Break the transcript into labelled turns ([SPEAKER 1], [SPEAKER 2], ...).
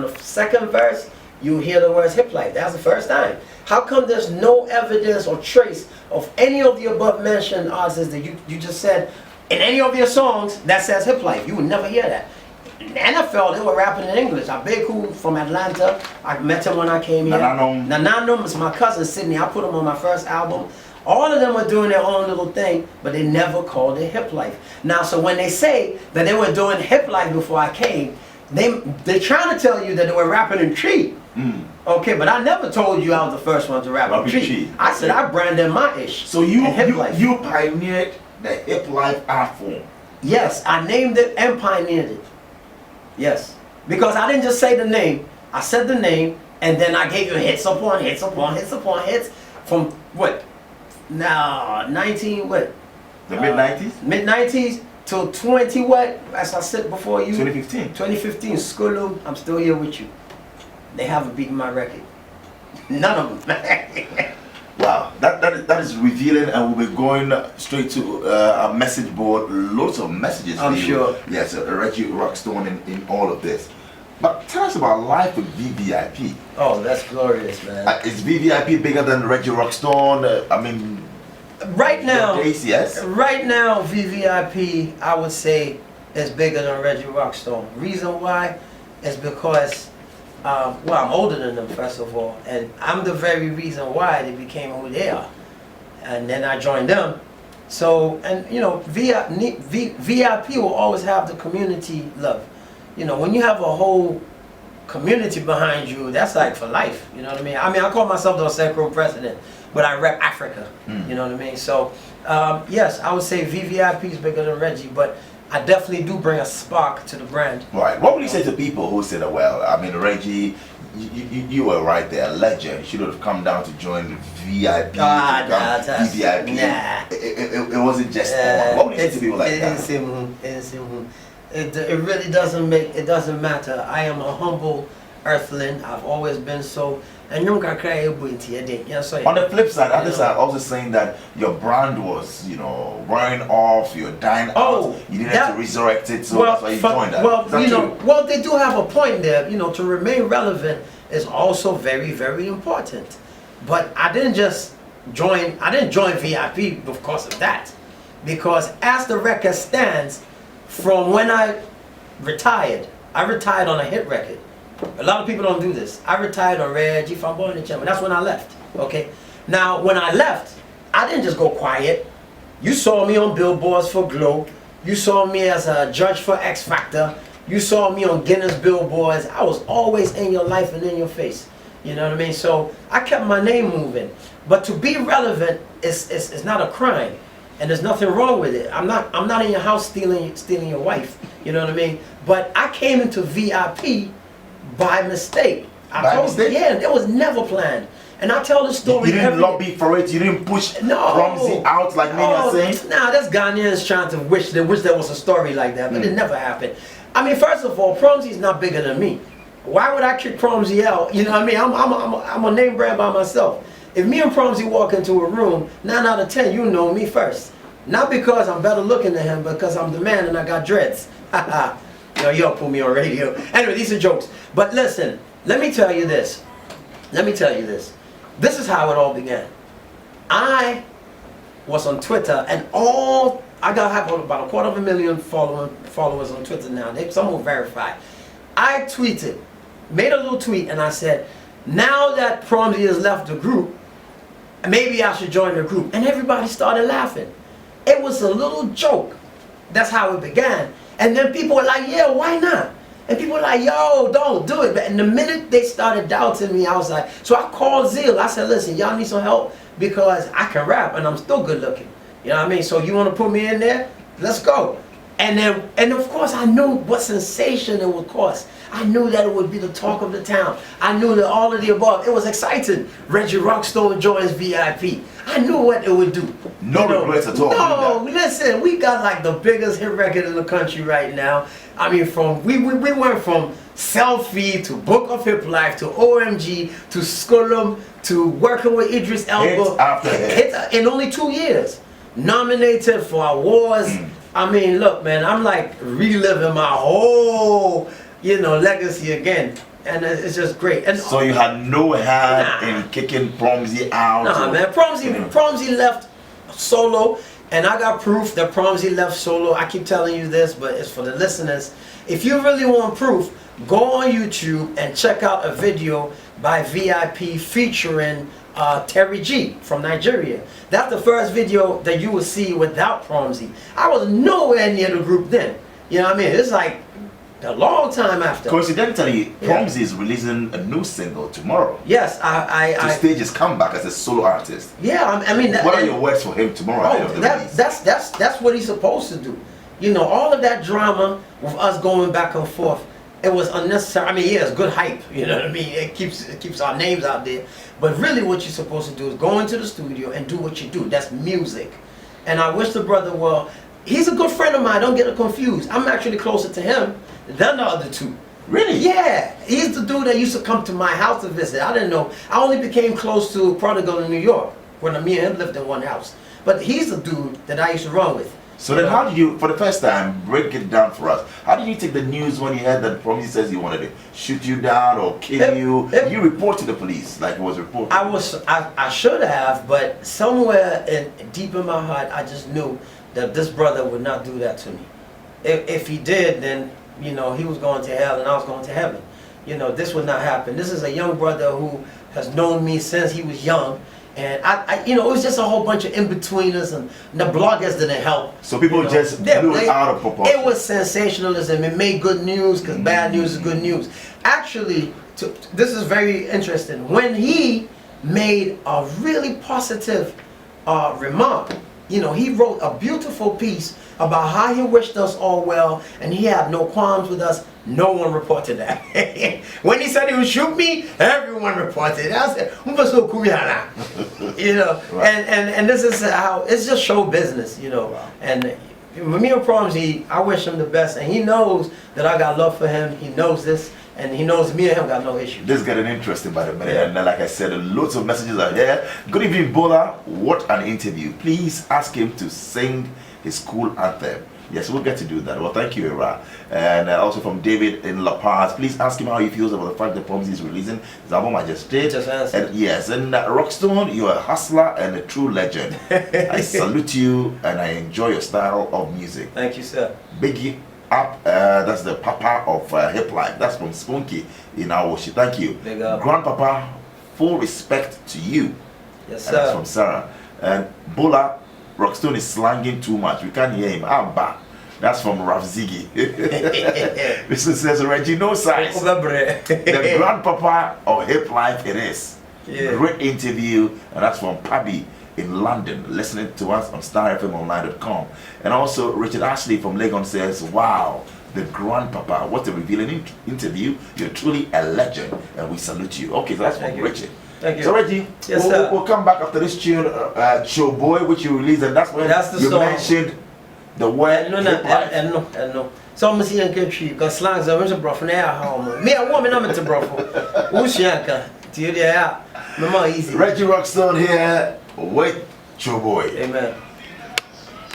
[SPEAKER 1] the second verse, you hear the words hip life. That's the first time. How come there's no evidence or trace of any of the above mentioned artists that you just said in any of your songs that says hip life? You would never hear that. In the NFL, they were rapping in English. I big who from Atlanta. I met him when I came here. Nananum is my cousin Sydney. I put him on my first album. All of them were doing their own little thing, but they never called it hip life. Now, so when they say that they were doing hip life before I came, they're trying to tell you that they were rapping in Tree. Okay, but I never told you I was the first one to rap in Tree. I said I branded my ish.
[SPEAKER 2] So you pioneered the hip life art form.
[SPEAKER 1] Yes, I named it and pioneered it. Yes, because I didn't just say the name. I said the name, and then I gave you hits upon hits upon hits upon hits from what? Now 19 what?
[SPEAKER 2] The mid-90s.
[SPEAKER 1] Mid-90s till 20 what? As I said before you.
[SPEAKER 2] 2015.
[SPEAKER 1] 2015. Skulu. I'm still here with you. They haven't beaten my record. None of them.
[SPEAKER 2] Wow, that is revealing, and we'll be going straight to our message board. Lots of messages.
[SPEAKER 1] I'm sure.
[SPEAKER 2] Yes, Reggie Rockstone in all of this. But tell us about life with VVIP.
[SPEAKER 1] Oh, that's glorious, man.
[SPEAKER 2] Is VVIP bigger than Reggie Rockstone? I mean,
[SPEAKER 1] right now,
[SPEAKER 2] days, yes.
[SPEAKER 1] Right now, VVIP, I would say, is bigger than Reggie Rockstone. Reason why is because, well, I'm older than them, first of all, and I'm the very reason why they became who they are. And then I joined them. So, and you know, VIP will always have the community love. You know, when you have a whole community behind you, that's like for life. You know what I mean? I call myself the Secretary President, but I rep Africa. You know what I mean? So, yes, I would say VVIP is bigger than Reggie, but I definitely do bring a spark to the brand. Right.
[SPEAKER 2] What would you say to people who said, well, I mean, Reggie, you were right there, a legend. You should have come down to join VIP. VVIP.
[SPEAKER 1] Nah.
[SPEAKER 2] It wasn't just one. What would you say to people like that?
[SPEAKER 1] It really doesn't matter. I am a humble earthling. I've always been so. And you can cry on
[SPEAKER 2] the flip side, others are also saying that your brand was, you know, wearing off, you're dying out. You didn't have to resurrect it, so that's why you joined that.
[SPEAKER 1] Well, you know, well, they do have a point there. You know, to remain relevant is also very, very important. But I didn't just join. I didn't join VIP because of that. Because as the record stands, from when I retired on a hit record. A lot of people don't do this. I retired on Reggie from Bola. That's when I left. Okay. Now, when I left, I didn't just go quiet. You saw me on billboards for Glow. You saw me as a judge for X Factor. You saw me on Guinness billboards. I was always in your life and in your face. You know what I mean? So I kept my name moving. But to be relevant is not a crime. And there's nothing wrong with it. I'm not in your house stealing your wife. You know what I mean? But I came into VIP by mistake.
[SPEAKER 2] By mistake?
[SPEAKER 1] Yeah, it was never planned. And I tell the story.
[SPEAKER 2] You didn't lobby for it. You didn't push Promzy out like many are saying.
[SPEAKER 1] Nah, that's Ghanaians trying to wish there was a story like that, but it never happened. I mean, first of all, Promzy is not bigger than me. Why would I kick Promzy out? You know what I mean? I'm a name brand by myself. If me and Promzy walk into a room, 9 out of 10, you know me first. Not because I'm better looking than him, because I'm the man and I got dreads. You don't put me on radio. Anyway, these are jokes. But listen, let me tell you this. This is how it all began. I was on Twitter, and I have about 250,000 followers on Twitter now. Some will verify. I tweeted, made a little tweet, and I said, now that Promzy has left the group, maybe I should join the group. And everybody started laughing. It was a little joke. That's how it began. And then people were like, yeah, why not? And people were like, yo, don't do it. But in the minute they started doubting me, I was like, so I called Zeal. I said, listen, y'all need some help because I can rap and I'm still good looking. You know what I mean? So you want to put me in there? Let's go. And of course, I knew what sensation it would cause. I knew that it would be the talk of the town. I knew that all of the above. It was exciting. Reggie Rockstone joins VIP. I knew what it would do.
[SPEAKER 2] No regrets at all.
[SPEAKER 1] No, listen, we got like the biggest hit record in the country right now. I mean, we went from Selfie to Book of Hip Life to OMG to Skullum to working with Idris Elba.
[SPEAKER 2] Hit after hit.
[SPEAKER 1] In only 2 years. Nominated for awards. I mean, look, man, I'm like reliving my whole, legacy again. and it's just great. And
[SPEAKER 2] so you had no hand in kicking Promsy out?
[SPEAKER 1] Nah, man. Promsy left solo, and I got proof that Promsy left solo. I keep telling you this, but it's for the listeners. If you really want proof, go on YouTube and check out a video by VIP featuring Terry G from Nigeria. That's the first video that you will see without Promsy. I was nowhere near the group then. You know what I mean? It's like a long time after.
[SPEAKER 2] Coincidentally, Promsy is releasing a new single tomorrow.
[SPEAKER 1] Yes,
[SPEAKER 2] to stage his comeback as a solo artist.
[SPEAKER 1] Yeah, I mean.
[SPEAKER 2] What are your words for him tomorrow?
[SPEAKER 1] Oh, that's what he's supposed to do. You know, all of that drama with us going back and forth, it was unnecessary. I mean, yeah, it's good hype. You know what I mean? It keeps our names out there. But really, what you're supposed to do is go into the studio and do what you do. That's music. And I wish the brother well. He's a good friend of mine. Don't get it confused. I'm actually closer to him than the other two.
[SPEAKER 2] Really?
[SPEAKER 1] Yeah. He's the dude that used to come to my house to visit. I didn't know. I only became close to Prodigal in New York when me and him lived in one house. But he's the dude that I used to run with.
[SPEAKER 2] So then how did you, for the first time, break it down for us? How did you take the news when you heard that Promsy says he wanted to shoot you down or kill you? You report to the police like it was reported.
[SPEAKER 1] I should have, but somewhere deep in my heart, I just knew that this brother would not do that to me. If he did, then, you know, he was going to hell and I was going to heaven. You know, this would not happen. This is a young brother who has known me since he was young. And I you know, it was just a whole bunch of in-betweeners, and the bloggers didn't help.
[SPEAKER 2] So people just blew it out of proportion.
[SPEAKER 1] It was sensationalism. It made good news because bad news is good news. Actually, this is very interesting. When he made a really positive remark, you know, he wrote a beautiful piece about how he wished us all well, and he had no qualms with us. No one reported that. When he said he would shoot me, everyone reported it. I said, you know, right. and this is how, it's just show business, you know. Wow. And with me and Promsy, I wish him the best, and he knows that I got love for him. He knows this, and he knows me and him got no issue.
[SPEAKER 2] This is getting interesting by the minute, and like I said, loads of messages are here. Good evening, Bola. What an interview. Please ask him to sing his school anthem. Yes, we'll get to do that. Well, thank you, Ira. And also from David in La Paz, please ask him how he feels about the fact that Promsy is releasing his album I just did. And yes, and Rockstone, you're a hustler and a true legend. I salute you and I enjoy your style of music.
[SPEAKER 1] Thank you, sir.
[SPEAKER 2] Biggie up, that's the papa of hip life. That's from Spunky in our worship. Thank you.
[SPEAKER 1] Big up.
[SPEAKER 2] Grandpapa, full respect to you.
[SPEAKER 1] Yes, sir.
[SPEAKER 2] And that's from Sarah. And Bola, Rockstone is slanging too much. We can't hear him. Abba. That's from Raf Ziggy. This says Reggie, no size. The grandpapa of hip life it is. Yeah. Great interview. And that's from Pabi in London, listening to us on starfmonline.com. And also Richard Ashley from Lagos says, wow, the grandpapa, what a revealing interview. You're truly a legend and we salute you. Okay, so that's from Richard.
[SPEAKER 1] Thank you.
[SPEAKER 2] So Reggie,
[SPEAKER 1] yes,
[SPEAKER 2] we'll come back after this tune, Show Boy, which you released, and that's when you mentioned the word
[SPEAKER 1] no. So I'm seeing country because slangs are a bro from home. Me a woman, I'm into bro. Who's Yanka? To you there, no more easy.
[SPEAKER 2] Reggie Rockstone here with Show Boy.
[SPEAKER 1] Amen.